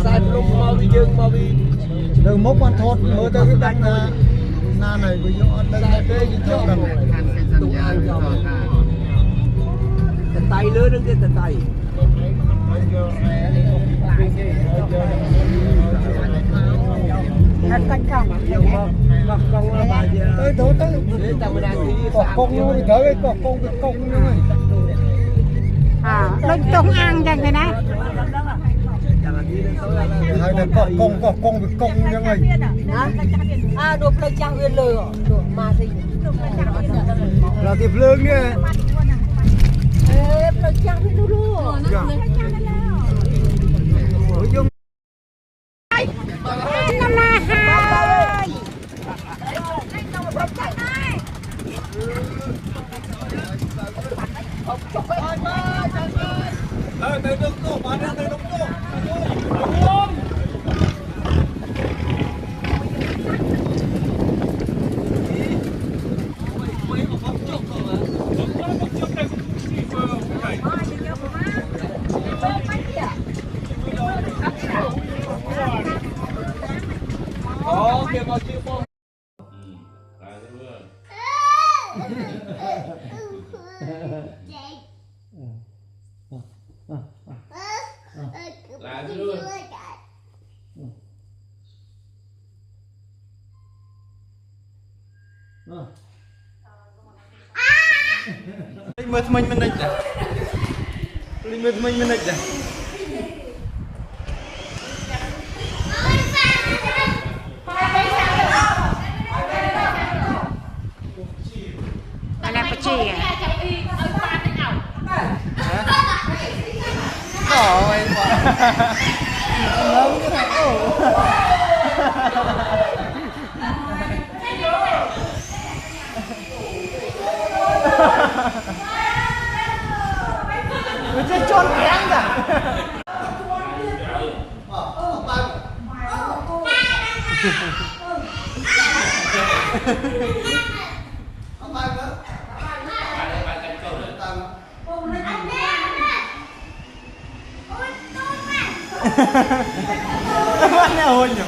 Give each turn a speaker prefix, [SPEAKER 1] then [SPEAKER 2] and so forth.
[SPEAKER 1] sai lùng mau đi dương mau đi
[SPEAKER 2] từ mốc quan thốt mới tới cái đánh na này bây giờ đây là cái chỗ đầm
[SPEAKER 1] tụng ăn cho tay lứa đứng cái tay
[SPEAKER 3] Hãy subscribe cho kênh Ghiền Mì Gõ để không bỏ lỡ những đôi chung ăn chẳng thế này
[SPEAKER 2] hay là cong với cong như này
[SPEAKER 3] à đồ cây trang uyên lừa đồ mà gì
[SPEAKER 2] là thịt lương nhé
[SPEAKER 3] cây trang uyên lừa năm nay hai
[SPEAKER 2] tới đông cô bán ra tới đông cô Mơ mình định à? Mơ mình định à?
[SPEAKER 3] đây là cái gì
[SPEAKER 2] Rồi lớn cái này người chơi trốn kén cả Mana hồn nhỉ?